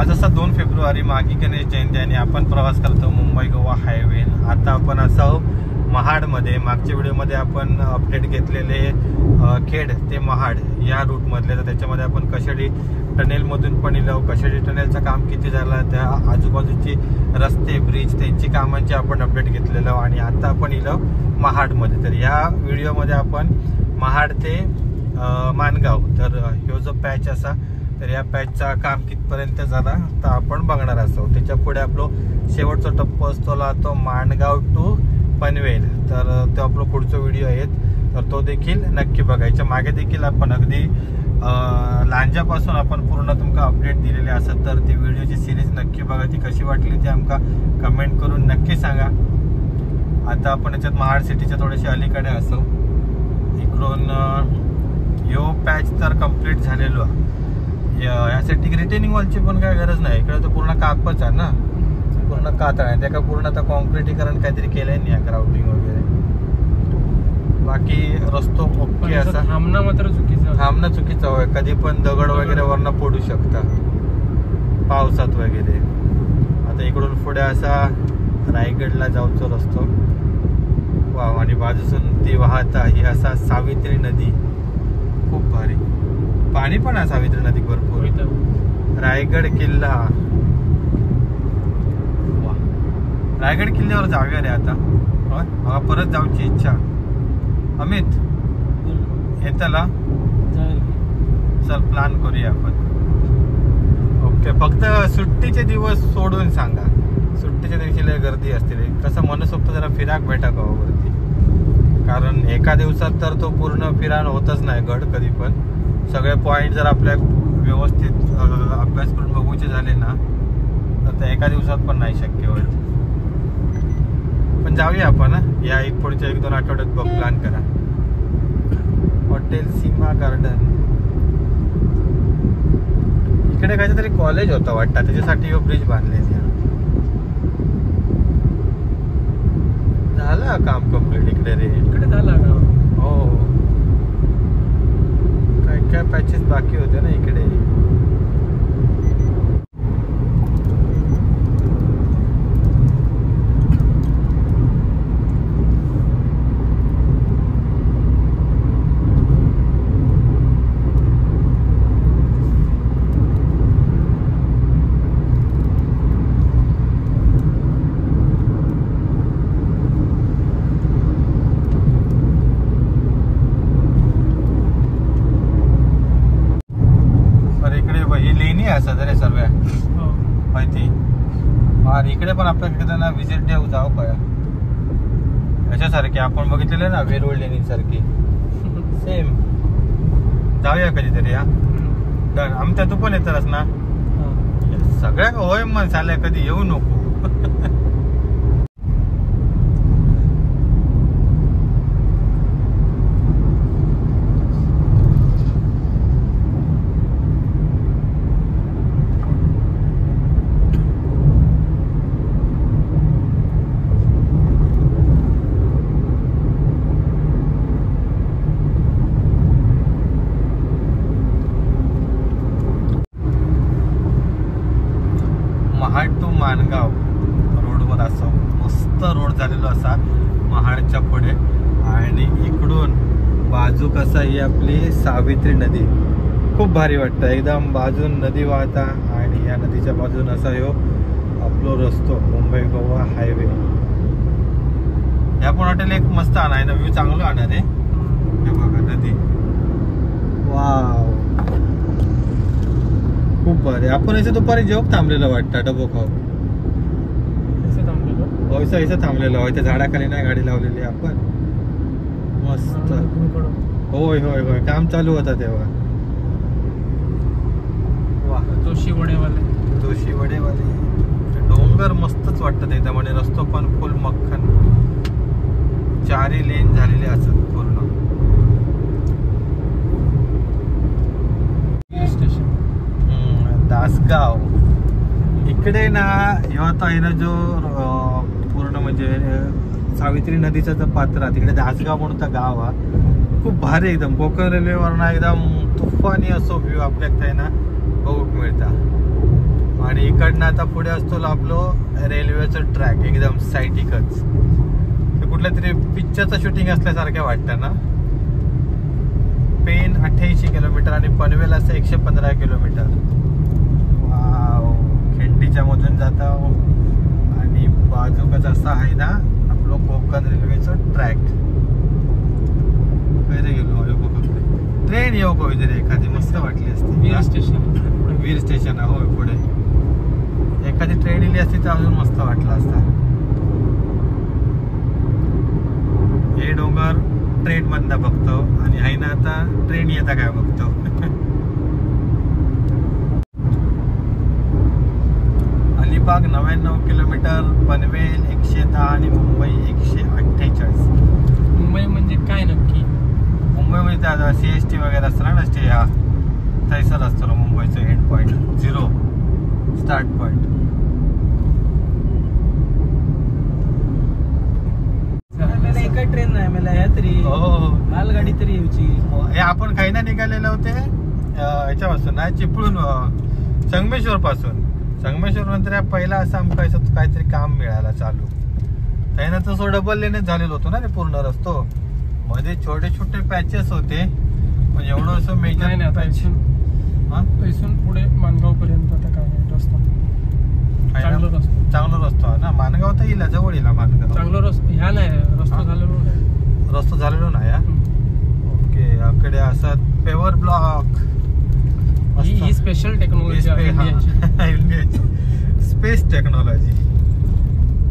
आज असा 2 फेब्रुवारी मागी गणेश जयंती आणि आपण प्रवास करतो मुंबई गोवा हायवे। आता आपण असं महाडमध्ये, मागच्या व्हिडिओमध्ये आपण अपडेट घेतलेले खेड ते महाड या रूटमधले, तर त्याच्यामध्ये आपण कशेडी टनेलमधून पण इलो, कशेडी टनेलचं काम किती झालं, त्या आजूबाजूची रस्ते ब्रिज त्यांची कामांची आपण अपडेट घेतलेलं आणि आता आपण इलो महाडमध्ये। तर या व्हिडिओमध्ये आपण महाड ते मानगाव, तर ह्यो जो पॅच असा, तर या पॅचचा काम कितपर्यंत झाला तर आपण बघणार आहोत। त्याच्या पुढे आपलं शेवटचा टप्पा असतो तो माणगाव टू पनवेल, तर तो आपलं पुढचा व्हिडिओ आहे, तर तो देखील नक्की बघायचा। मागे देखील आपण अगदी लांजापासून आपण पूर्ण तुमका अपडेट दिलेले असत, तर ती व्हिडिओची सिरीज नक्की बघा, ती कशी वाटली ती आमका कमेंट करून नक्की सांगा। आता आपण याच्यात महाड सिटीच्या थोडेसे अलीकडे असो, इकडून ह्यो पॅच तर कंप्लीट झालेलो आहे। यासाठी रिटेनिंग वॉलची पण काय गरज नाही, इकडे तर पूर्ण कापच आहे ना, पूर्ण कातळ आहे, त्या पूर्ण आता कॉन्क्रीटीकरण काहीतरी केलंय नाही, ग्राउंडिंग वगैरे। बाकी रस्तो ओके असा, थांबणं मात्र चुकीचं, थांबणं चुकीचं होय, कधी पण दगड वगैरे वरनं पडू शकता पावसात वगैरे। आता इकडून पुढे असा रायगडला जाऊचो रस्तो, वाव, आणि बाजूसून ती वाहता ही असा सावित्री नदी, खूप भारी पाणी पण आहे सावित्री नदी भरपूर। रायगड किल्ला, रायगड किल्ल्यावर जाऊया रे आता, मला परत जाऊची इच्छा। अमित येताला चल प्लॅन करूया आपण, ओके। फक्त सुट्टीचे दिवस सोडून सांगा, सुट्टीच्या दिवशी लय गर्दी असते रे, कसं मनसोक्त जरा फिराक भेटा गावावरती, कारण एका दिवसात तर तो पूर्ण फिराण होतच नाही गड कधी पण। सगळे पॉइंट जर आपल्या व्यवस्थित अभ्यास करून बघूचे झाले ना तर एका दिवसात पण नाही शक्य होत। पण जाऊया आपण या पुढच्या 1-2 आठवड्यात बघ, प्लॅन करा। हॉटेल सीमा गार्डन, इकडे काहीतरी कॉलेज होता वाटतं, त्याच्यासाठी ब्रिज बांधले। झालं काम कम्प्लीट इकडे रे, इकडे झाला का? हो, काय पॅचेस बाकी होते ना इकडे। इकडे पण आपल्याकडे त्यांना विजिट देऊ जाऊ का, याच्यासारखी आपण बघितलेले ना वेरूळ लेणी सारखी सेम, जाऊया कधीतरी। या डन, आमच्या तू पण येतस ना सगळ्या, होय मन चालय, कधी येऊ नको। महाड टू मानगाव रोडवर असं मस्त रोड झालेलो असा महाडच्या पुढे, आणि इकडून बाजू कसा ही आपली सावित्री नदी, खूप भारी वाटतं एकदम, बाजून नदी वाहता आणि या नदीच्या बाजून असा ह्यो आपलो रस्तो मुंबई गोवा हायवे। या पण हॉटेल एक मस्त आहे ना, व्ह्यू चांगलं आणणार आहे, हे बघा नदी, वाव खूप भारी। आपण इथे दुपारी जेवण थांबलेलं वाटतं, डबो खाऊ इथं थांबलेलं होय, त्या झाडाखाली नाही गाडी लावलेली आपण, मस्त। होय होय होय, काम चालू होता तेव्हा। वा, जोशी वडेवाले डोंगर मस्तच वाटतं तिथं, म्हणजे रस्तो पण फुल मक्खन, 4 लेन झालेले असत पूर्ण। दासगाव इकडे ना, आता आहे ना जो पूर्ण म्हणजे सावित्री नदीचा जो पात्र, तिकडे दासगाव म्हणून गाव हा, खूप भारी एकदम। कोकण रेल्वेवरना एकदम तुफानी असो व्ह्यू आपल्याकडे ना बघूक मिळता। आणि इकडनं आता पुढे असतो आपलो रेल्वेचं ट्रॅक एकदम साईटिकच. ते कुठल्या तरी पिक्चरचं शूटिंग असल्यासारखं वाटतं ना. पेन 88 किलोमीटर आणि पनवेल असं 115 किलोमीटर. वाव, खिंडीच्या मधून जाता आणि बाजूकच असा आहे ना आपलं कोकण रेल्वेचं ट्रॅक. कधी गेलो ट्रेन येऊ कधी एखादी मस्त वाटली असती. वीर स्टेशन हो पुढे एखादी ट्रेन इली असती तर अजून मस्त वाटलं असता. हे डोंगर ट्रेन मधनं बघतो आणि आहे ना आता ट्रेन येता काय बघतो. अलिबाग 99 किलोमीटर, पनवेल 110 आणि मुंबई 148. मुंबई म्हणजे काय नक्की? मुंबईमध्ये आता CST वगैरे असतं ना स्टे, हा थैसर असतो ना मुंबईचं एंड पॉइंट, 0 स्टार्ट पॉइंट. एका ट्रेन नाही मला ह्या तरी मालगाडी तरी येऊची. हे आपण काही ना निघालेले होते ह्याच्यापासून ना चिपळूण संगमेश्वर पासून. संगमेश्वर नंतर पहिला असं आमका काहीतरी काम मिळाला चालू. त्यानंतर तो डबल लेनच झालेलो होतो ना ते पूर्ण रस्तो. मध्ये छोटे छोटे पॅचेस होते पण एवढं असं मेजर नाही. इथून पुढे मानगाव पर्यंत आता काय नाही रस्ता. चांगला रस्ता ना मानगाव तर येईल जवळ येईल. मानगाव चांगला रस्ता ह्या नाही रस्ता झालेलो नाही. रस्ता झालेलो नाही. ओके आकडे असं पेवर ब्लॉक ही स्पेशल टेक्नॉलॉजी इंडियाची स्पेस टेक्नॉलॉजी.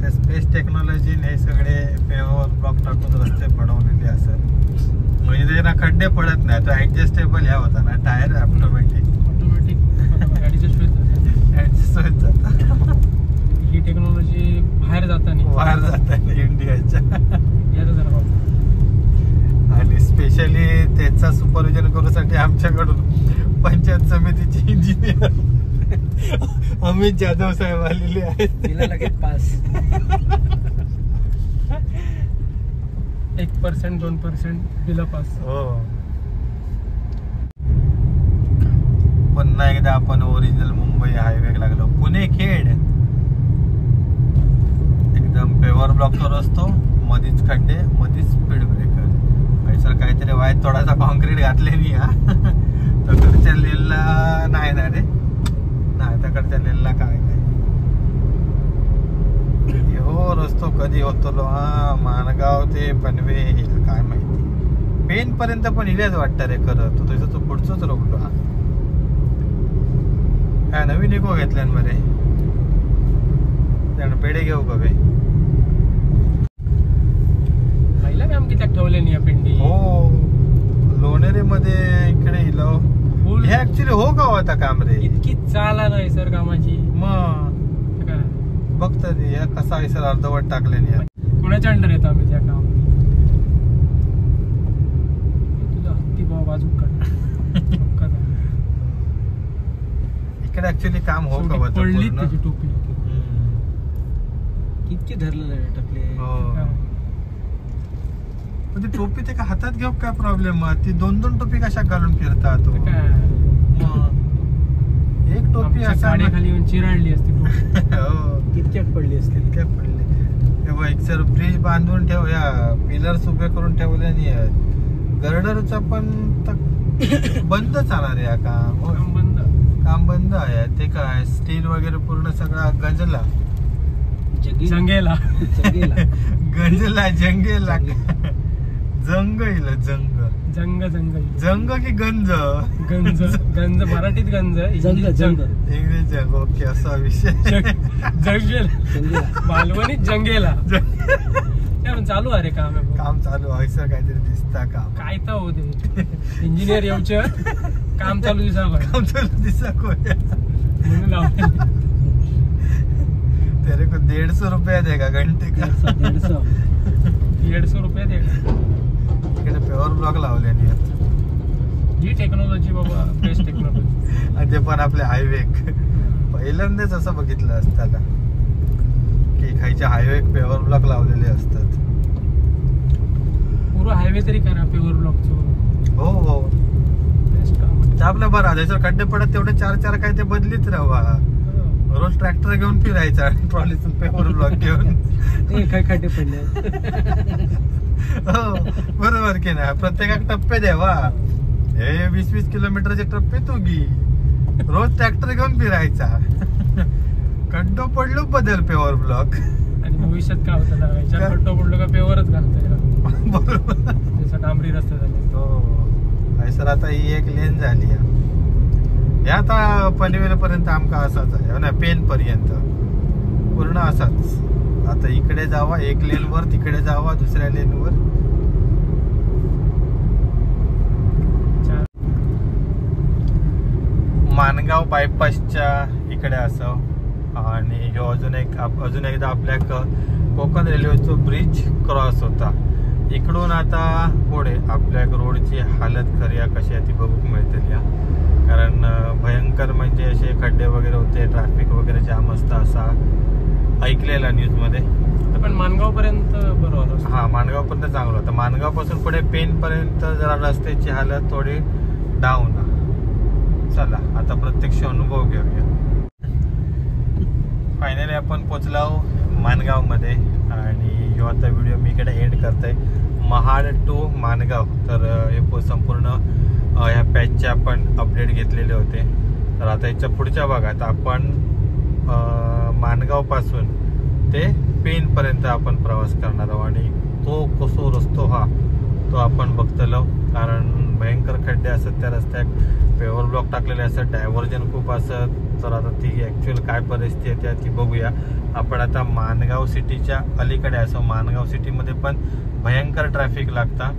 त्या स्पेस टेक्नॉलॉजीने हे सगळे पेवर ब्लॉक टाकून रस्ते बनवलेले असत. म्हणजे ते ना खड्डे पडत नाही. तो ऍडजस्टेबल ह्या होता ना टायर ऑटोमॅटिक ऍडजस्ट होत जाता. ही टेक्नॉलॉजी बाहेर जाताना इंडियाच्या. आणि स्पेशली त्याचा सुपरविजन करूसाठी आमच्याकडून पंचायत समितीचे इंजिनियर अमित जाधव साहेब आलेले आहेत. 1% 2% दिलं पास. हो पुन्हा एकदा आपण ओरिजिनल मुंबई हायवे लागलो. पुणे खेड एकदम पेवर ब्लॉकवर असतो. मधीच खड्डे मधीच स्पीड ब्रेकर. सर काहीतरी वाईट थोडासा कॉन्क्रीट घातलेली हा. तकडच्या लेनला नाही ना रे. नाही तकडच्या लेनला काय नाही. हो रस्तो कधी होतो हा मानगाव ते पनवेल काय माहिती. पेन पर्यंत पण इलेच वाटतं रे खरं. तो त्याचा तो पुढचंच रोखलो. हा काय नवीन इको घेतल्यामध्ये त्यानं पेढे घेऊ कवे. पहिला काम किती ठेवले नाही पिंडी. हो लोणेरे मध्ये इकडे इलो. हे ऍक्च्युली हो का होता काम रे. इतकी चाला नाही सर कामाची. मग बघत कसा आहे सर अर्धवट टाकले. कुणाच्या अंडर येतो आम्ही त्या काम. तुझा हत्ती भाऊ बाजू इकडे ऍक्च्युली काम हो का होतं. पडली त्याची टोपी किती धरलेलं टकले. ती टोपी ते का हातात घेऊ काय प्रॉब्लेम. ती 2-2 टोपी कशा घालून फिरतात. एक टोपी असा खाली येऊन चिराडली असती. हो कितक्यात पडली असते. कितक्यात पडले. एक सर ब्रिज बांधून ठेव. या पिलर्स उभे करून ठेवले नाही. गर्डरचा पण बंद चालणार आहे काम बंद आहे. ते काय स्टील वगैरे पूर्ण सगळा गंजला जंगेला गंजला जंगेला जंग येईल. जंग की गंज गंज मराठीत गंज इंग्लिश जंग. ओके असा विषय. जंगेला मालवणीत जंगेला चालू आहे रे काम चालू आहे सर. काहीतरी दिसता काम काय तर होते. इंजिनियर येऊच काम चालू दिसा म्हणून तेरे को 150 रुपया देगा घंटे का. 150 रुपये देगा. इकडे पेवर ब्लॉक लावले. ही टेक्नॉलॉजी बाबा बेस्ट टेक्नॉलॉजी. आणि ते पण आपले हायवे पहिल्यांदाच असं बघितलं असताना की खायच्या हायवे पेवर ब्लॉक लावलेले असतात. पूर्ण हायवे तरी करा पेवर ब्लॉकचं. हो बेस्ट काम. आपलं बरं त्याच्यावर खड्डे पडत तेवढे 4-4 काय ते बदलीत राहा. रोज ट्रॅक्टर घेऊन फिरायचा ट्रॉलीतून पेपर ब्लॉक घेऊन. काय खड्डे पडले. हो बरोबर की नाही. प्रत्येकाक टप्पे द्यावा. हे 20-20 किलोमीटरचे टप्पे तू घे. रोज ट्रॅक्टर घेऊन फिरायचा. खड्डो पडलो बदल पेवर ब्लॉक. आणि भविष्यात काय होतं खड्डो पडलो का पेवरच घालतोय. बरोबर त्याचा डांबरी रस्ता झाला. हो सर आता ही एक लेन झाली. हे आता पनवेल पर्यंत आमका असाच आहे ना, पेन पर्यंत पूर्ण असाच. आता इकडे जावा एक लेन वर, तिकडे जावा दुसऱ्या लेन वर. मानगाव बायपासच्या इकडे असं. आणि ह्यो अजून एकदा आपल्या कोकण रेल्वेचा ब्रिज क्रॉस होता. इकडून आता पुढे आपल्या रोडची हालत खरी कशी आहे ती बघूक मिळते या. कारण भयंकर म्हणजे असे खड्डे वगैरे होते, ट्रॅफिक वगैरे जाम असतं असा ऐकलेला न्यूज मध्ये. पण मानगाव पर्यंत बरोबर. हा मानगाव पर्यंत चांगलं होतं. मानगाव पासून पुढे पेन पर्यंत जरा रस्त्याची हालत थोडी डाऊन. चला आता प्रत्यक्ष अनुभव घेऊया. फायनली आपण पोचलो मानगाव मध्ये. आणि ह्यो आता व्हिडिओ मी इकडे एंड करतोय. महाड टू मानगाव. तर हे संपूर्ण ह्या पॅचचे आपण अपडेट घेतलेले होते. तर आता याच्या पुढच्या भागात आपण मानगाव पासून ते पेन पर्यंत आपण प्रवास करणार आहोत. आणि तो कसो रस्तो हा तो आपण बघतलो. कारण भयंकर खड्डे असत त्या रस्त्यात, पेवर ब्लॉक टाकलेले असत, डायव्हर्जन खूप असत. तर आता ती ऍक्च्युअल काय परिस्थिती आहे ती बघूया. आपण आता मानगाव सिटीच्या अलीकडे असो. मानगाव सिटीमध्ये पण भयंकर ट्रॅफिक लागता.